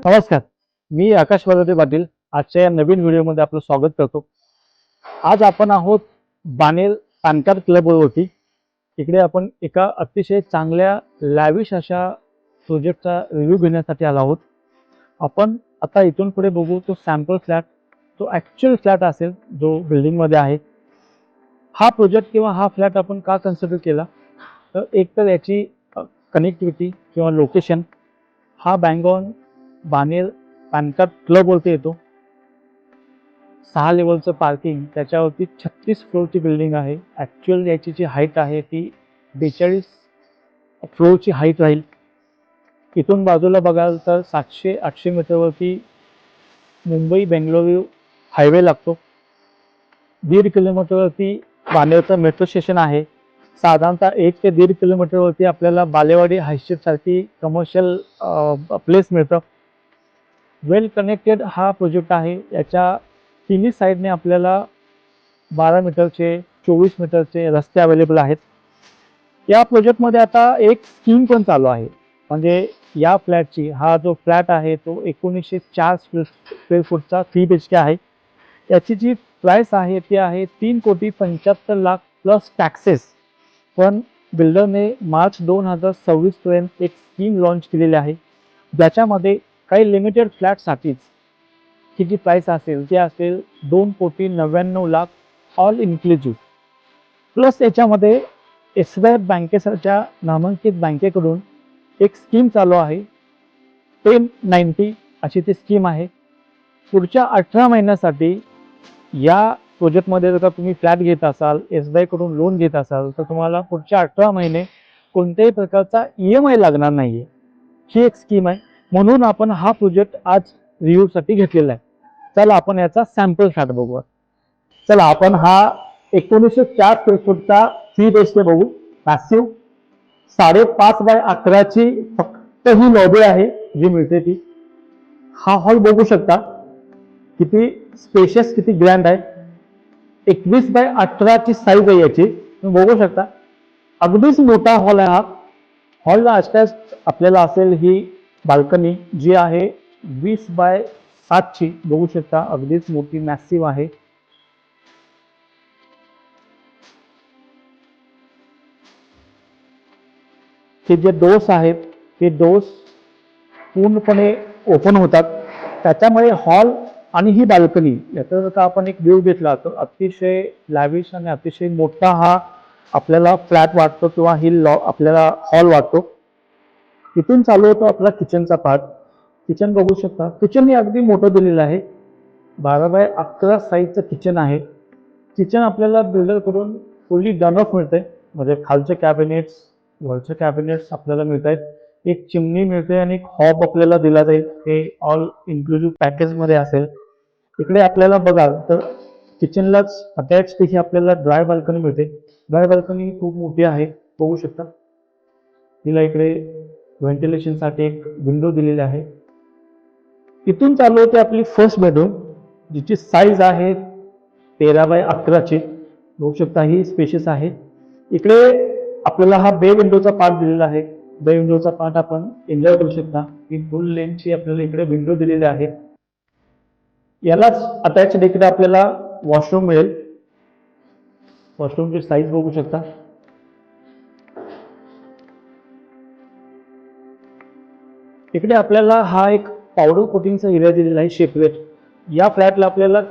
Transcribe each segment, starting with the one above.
नमस्कार. मी आकाश वरदे पाटील. आजच्या या नवीन व्हिडिओमध्ये आपलं स्वागत करतो. आज आपण आहोत बानेर पानकार क्लबवरती. इकडे आपण एका अतिशय चांगल्या लॅविश अशा प्रोजेक्टचा रिव्ह्यू घेण्यासाठी आलो आहोत. आपण आता इथून पुढे बघू तो सॅम्पल फ्लॅट, तो ॲक्च्युअल फ्लॅट असेल जो बिल्डिंगमध्ये आहे. हा प्रोजेक्ट किंवा हा फ्लॅट आपण का कन्सिडर केला, तर एक तर याची कनेक्टिव्हिटी किंवा लोकेशन, हा बँगॉन बानेर पानकार क्लबवरती येतो. 6 लेवलचं पार्किंग, त्याच्यावरती 36 फ्लोअरची बिल्डिंग आहे. ॲक्च्युअल याची जी हाईट आहे ती 42 फ्लोअरची हाईट राहील. इथून बाजूला बघाल तर 700-800 मीटरवरती मुंबई बेंगळुरू हायवे लागतो. 1.5 किलोमीटरवरती बानेरचं मेट्रो स्टेशन आहे. साधारणतः 1 ते 1.5 किलोमीटरवरती आपल्याला बालेवाडी हायस्ट्रीटसारखी कमर्शियल प्लेस मिळतं. वेल कनेक्टेड हा प्रोजेक्ट आहे. याच्या तिन्ही साईडने आपल्याला 12 मीटरचे 24 मीटरचे रस्ते अवेलेबल आहेत. या प्रोजेक्टमध्ये आता एक स्कीम पण चालू आहे. म्हणजे या फ्लॅटची, हा जो फ्लॅट आहे तो 1904 स्क्वेअर फूटचा 3 BHK आहे. याची जी प्राइस आहे ती आहे 3,75,00,000 प्लस टॅक्सेस. पण बिल्डरने मार्च 2026 पर्यंत एक स्कीम लॉन्च केलेली आहे, ज्याच्यामध्ये काही लिमिटेड फ्लॅटसाठीच ही जी प्राइस असेल ती असेल 2,99,00,000 ऑल इन्क्लुझिव्ह. प्लस याच्यामध्ये SBI बँकेसारख्या नामांकित बँकेकडून एक स्कीम चालू आहे, 1090 अशी ती स्कीम आहे. पुढच्या 18 महिन्यासाठी या प्रोजेक्टमध्ये जर का तुम्ही फ्लॅट घेत असाल, SBI कडून लोन घेत असाल, तर तुम्हाला पुढच्या 18 महिने कोणत्याही प्रकारचा EMI लागणार नाही आहे. ही एक स्कीम आहे. म्हणून आपण हा प्रोजेक्ट आज रिव्ह्यूसाठी घेतलेला आहे. चला आपण याचा सॅम्पल फ्लॅट बघूया. चला आपण हा 1904 स्क्वेअर फूटचा 3 BHK बघू. मॅसिव्ह 5.5 बाय 11ची फक्त ही लॉबी आहे जी मिळते ती. हा हॉल बघू शकता किती स्पेशियस, किती ग्रँड आहे. 21 बाय 18ची साईज आहे याची, तुम्ही बघू शकता. अगदीच मोठा हॉल आहे हा. हॉलला अटॅच आपल्याला असेल ही बाल्कनी जी आहे 20 बाय 7ची, बघू शकता. अगदीच मोठी मॅसिव्ह आहे. हे जे डोर्स आहेत ते डोर्स पूर्णपणे ओपन होतात. त्याच्यामुळे हॉल आणि ही बाल्कनी याचा जर का आपण एक व्ह्यू घेतला तर अतिशय लॅविश आणि अतिशय मोठा हा आपल्याला फ्लॅट वाटतो किंवा ही आपल्याला हॉल वाटतो. इथून चालू होतो आपला किचनचा पार्ट. किचन बघू शकता. किचन हे अगदी मोठं दिलेलं आहे. 12 बाय 11 साईजचं किचन आहे. किचन आपल्याला बिल्डरकडून फुल्ली डन ऑफ मिळते. म्हणजे खालचे कॅबिनेट्स, वरचे कॅबिनेट्स आपल्याला मिळत आहेत. एक चिमणी मिळते आणि एक हॉब आपल्याला दिला जाईल. हे ऑल इन्क्लुझिव्ह पॅकेजमध्ये असेल. इकडे आपल्याला बघाल तर किचनलाच अटॅच ही आपल्याला ड्राय बाल्कनी मिळते. ड्राय बाल्कनी खूप मोठी आहे, बघू शकता. तिला इकडे व्हेंटिलेशनसाठी एक विंडो दिलेली आहे. इथून चालू होते आपली फर्स्ट बेडरूम, जिची साईज आहे 13 बाय 11ची. बघू शकता ही स्पेशियस आहे. इकडे आपल्याला हा बे विंडोचा पार्ट दिलेला आहे. बे विंडोचा पार्ट आपण एन्जॉय करू शकता. ही फुल लेंथची आपल्याला इकडे विंडो दिलेली आहे. यालाच अटॅच इकडे आपल्याला वॉशरूम मिळेल. वॉशरूमची साईज बघू शकता. इकडे आपल्याला हा एक पावडर कोटिंगचा एरिया दिलेला आहे सेपरेट. या फ्लॅटला आपल्याला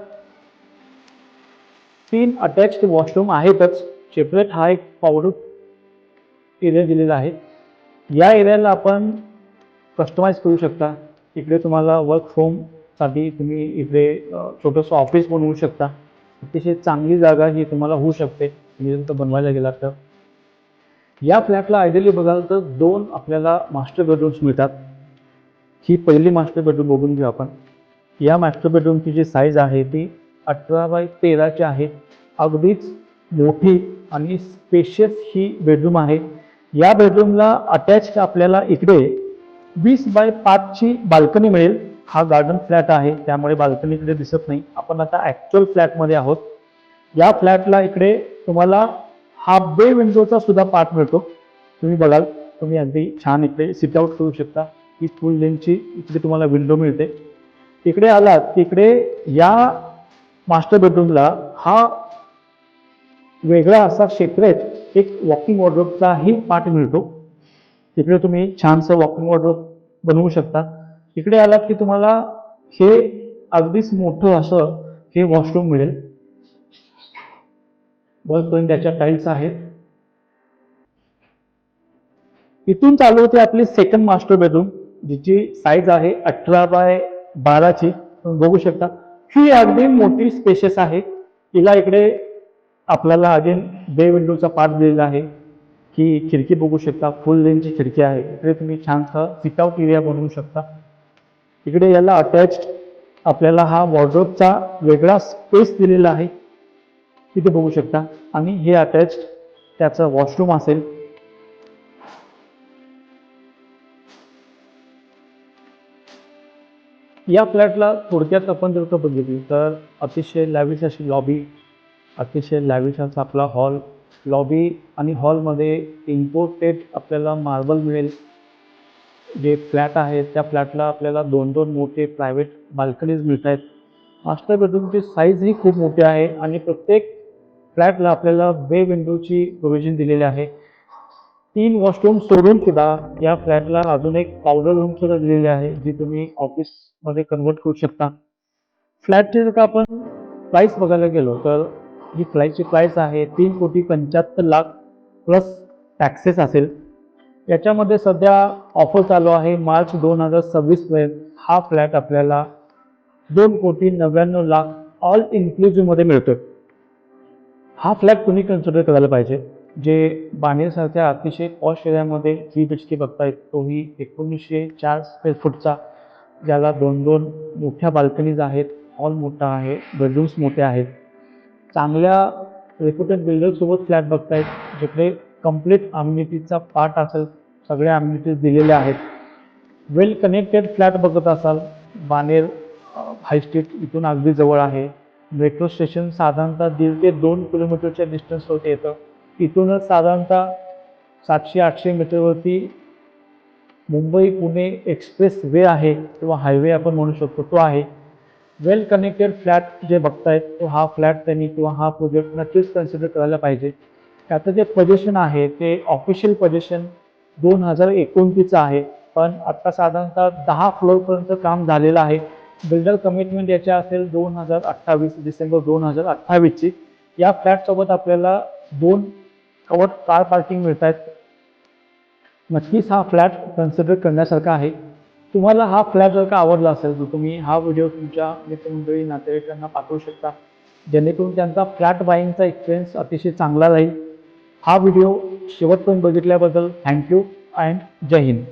3 अटॅच्ड वॉशरूम आहेतच. सेपरेट हा एक पावडर एरिया दिलेला आहे. या एरियाला आपण कस्टमाइज करू शकता. इकडे तुम्हाला वर्क फ्रॉम साठी तुम्ही इकडे छोटंसं ऑफिस बनवू शकता. अतिशय चांगली जागा ही तुम्हाला होऊ शकते जर बनवायला गेला तर. या फ्लॅटला आयडियली बघाल तर 2 आपल्याला मास्टर बेडरूम्स मिळतात. ही पहिली मास्टर बेडरूम बघून घेऊ आपण. या मास्टर बेडरूमची जी साईज आहे ती 18 बाय 13ची आहे. अगदीच मोठी आणि स्पेशियस ही बेडरूम आहे. या बेडरूमला अटॅच आपल्याला इकडे 20 बाय 5ची बाल्कनी मिळेल. हा गार्डन फ्लॅट आहे त्यामुळे बाल्कनी इकडे दिसत नाही. आपण आता ॲक्च्युअल फ्लॅटमध्ये आहोत. या फ्लॅटला इकडे तुम्हाला हा बे विंडोचा सुद्धा पार्ट मिळतो. तुम्ही बघाल, तुम्ही अगदी छान इकडे सिट आउट करू शकता. ही फुल लेंथची इकडे तुम्हाला विंडो मिळते. इकडे आलात की इकडे या मास्टर बेडरूमला हा वेगळा असा सेपरेट एक वॉकिंग वॉर्डरोबचाही पार्ट मिळतो. तिकडे तुम्ही छानसं वॉकिंग वॉर्डरोब बनवू शकता. इकडे आलात की तुम्हाला हे अगदीच मोठं असं हे वॉशरूम मिळेल. वरपर्यंत त्याच्या टाईल्स आहेत. इथून चालू होते आपली सेकंड मास्टर बेडरूम, जिची साईज आहे 18x12ची. तुम्ही बघू शकता ही अगदी मोठी स्पेशस आहे. तिला इकडे आपल्याला अगेन बे विंडोचा पार्ट दिलेला आहे. ही खिडकी बघू शकता, फुल लेंथची खिडकी आहे. इकडे तुम्ही छानसा सिट आउट एरिया बनवू शकता. इकडे याला अटॅच्ड आपल्याला हा वॉर्डरोबचा वेगळा स्पेस दिलेला आहे, तिथे बघू शकता. आणि हे अटॅच्ड त्याचं वॉशरूम असेल. या फ्लॅटला थोडक्यात आपण जर का बघितली तर अतिशय लॅविश अशी लॉबी, अतिशय लॅविश असा आपला हॉल. लॉबी आणि हॉलमध्ये इम्पोर्टेड आपल्याला मार्बल मिळेल. जे फ्लॅट आहे त्या फ्लॅटला आपल्याला 2-2 मोठे प्रायव्हेट बाल्कनीज मिळत आहेत. मास्टर बेडरूमची साईज ही खूप मोठी आहे आणि प्रत्येक फ्लॅटला आपल्याला बे विंडोची प्रोव्हिजन दिलेली आहे. 3 वॉशरूम सोडून सुद्धा या फ्लॅटला अजून एक पावडर रूम सुद्धा दिलेली आहे, जी तुम्ही ऑफिसमध्ये कन्वर्ट करू शकता. फ्लॅटची जर का आपण प्राईस बघायला गेलो तर ही फ्लॅटची प्राईस आहे 3,75,00,000 प्लस टॅक्सेस असेल. याच्यामध्ये सध्या ऑफर चालू आहे मार्च 2026 पर्यंत. हा फ्लॅट आपल्याला 2,99,00,000 ऑल इन्क्लुझिव्ह मध्ये मिळतोय. हा फ्लॅट तुम्ही कन्सिडर करायला पाहिजे. जे बाणेरसारख्या अतिशय पॉश एरियामध्ये 3 BHK बघतायत, तोही 1904 स्क्वेअर फूटचा, ज्याला 2-2 मोठ्या बाल्कनीज आहेत, हॉल मोठा आहे, बेडरूम्स मोठे आहेत. चांगल्या रेप्युटेड बिल्डरसोबत फ्लॅट बघतायत, जिकडे कम्प्लीट अम्युनिटीजचा पार्ट असेल, सगळ्या अम्युनिटीज दिलेल्या आहेत. वेल कनेक्टेड फ्लॅट बघत असाल, बाणेर हाय स्ट्रीट इथून अगदी जवळ आहे. मेट्रो स्टेशन साधारणतः 1.5 ते 2 किलोमीटरच्या डिस्टन्सवरती येतं. इथूनच साधारणतः 700-800 मीटरवरती मुंबई पुणे एक्सप्रेस वे आहे किंवा हायवे आपण म्हणू शकतो, तो आहे. वेल कनेक्टेड फ्लॅट जे बघतायत, तो हा फ्लॅट त्यांनी किंवा हा प्रोजेक्ट नक्कीच कन्सिडर करायला पाहिजे. त्याचं जे पोझिशन आहे ते ऑफिशियल पोझिशन 2029चं आहे, पण आत्ता साधारणतः 10 फ्लोअरपर्यंत काम झालेलं आहे. बिल्डर कमिटमेंट याची असेल 2028 डिसेंबर 2028ची. या फ्लॅटसोबत आपल्याला 2 कवर्ड कार पार्किंग मिळत आहेत. नक्कीच हा फ्लॅट कन्सिडर करण्यासारखा आहे. तुम्हाला हा फ्लॅट जर का आवडला असेल तर तुम्ही हा व्हिडिओ तुमच्या मित्रमंडळी नातेवाईकांना पाठवू शकता, जेणेकरून त्यांचा फ्लॅट बाईंगचा एक्सपिरियन्स अतिशय चांगला राहील. हा व्हिडिओ शेवटपर्यंत बघितल्याबद्दल थँक्यू अँड जय हिंद.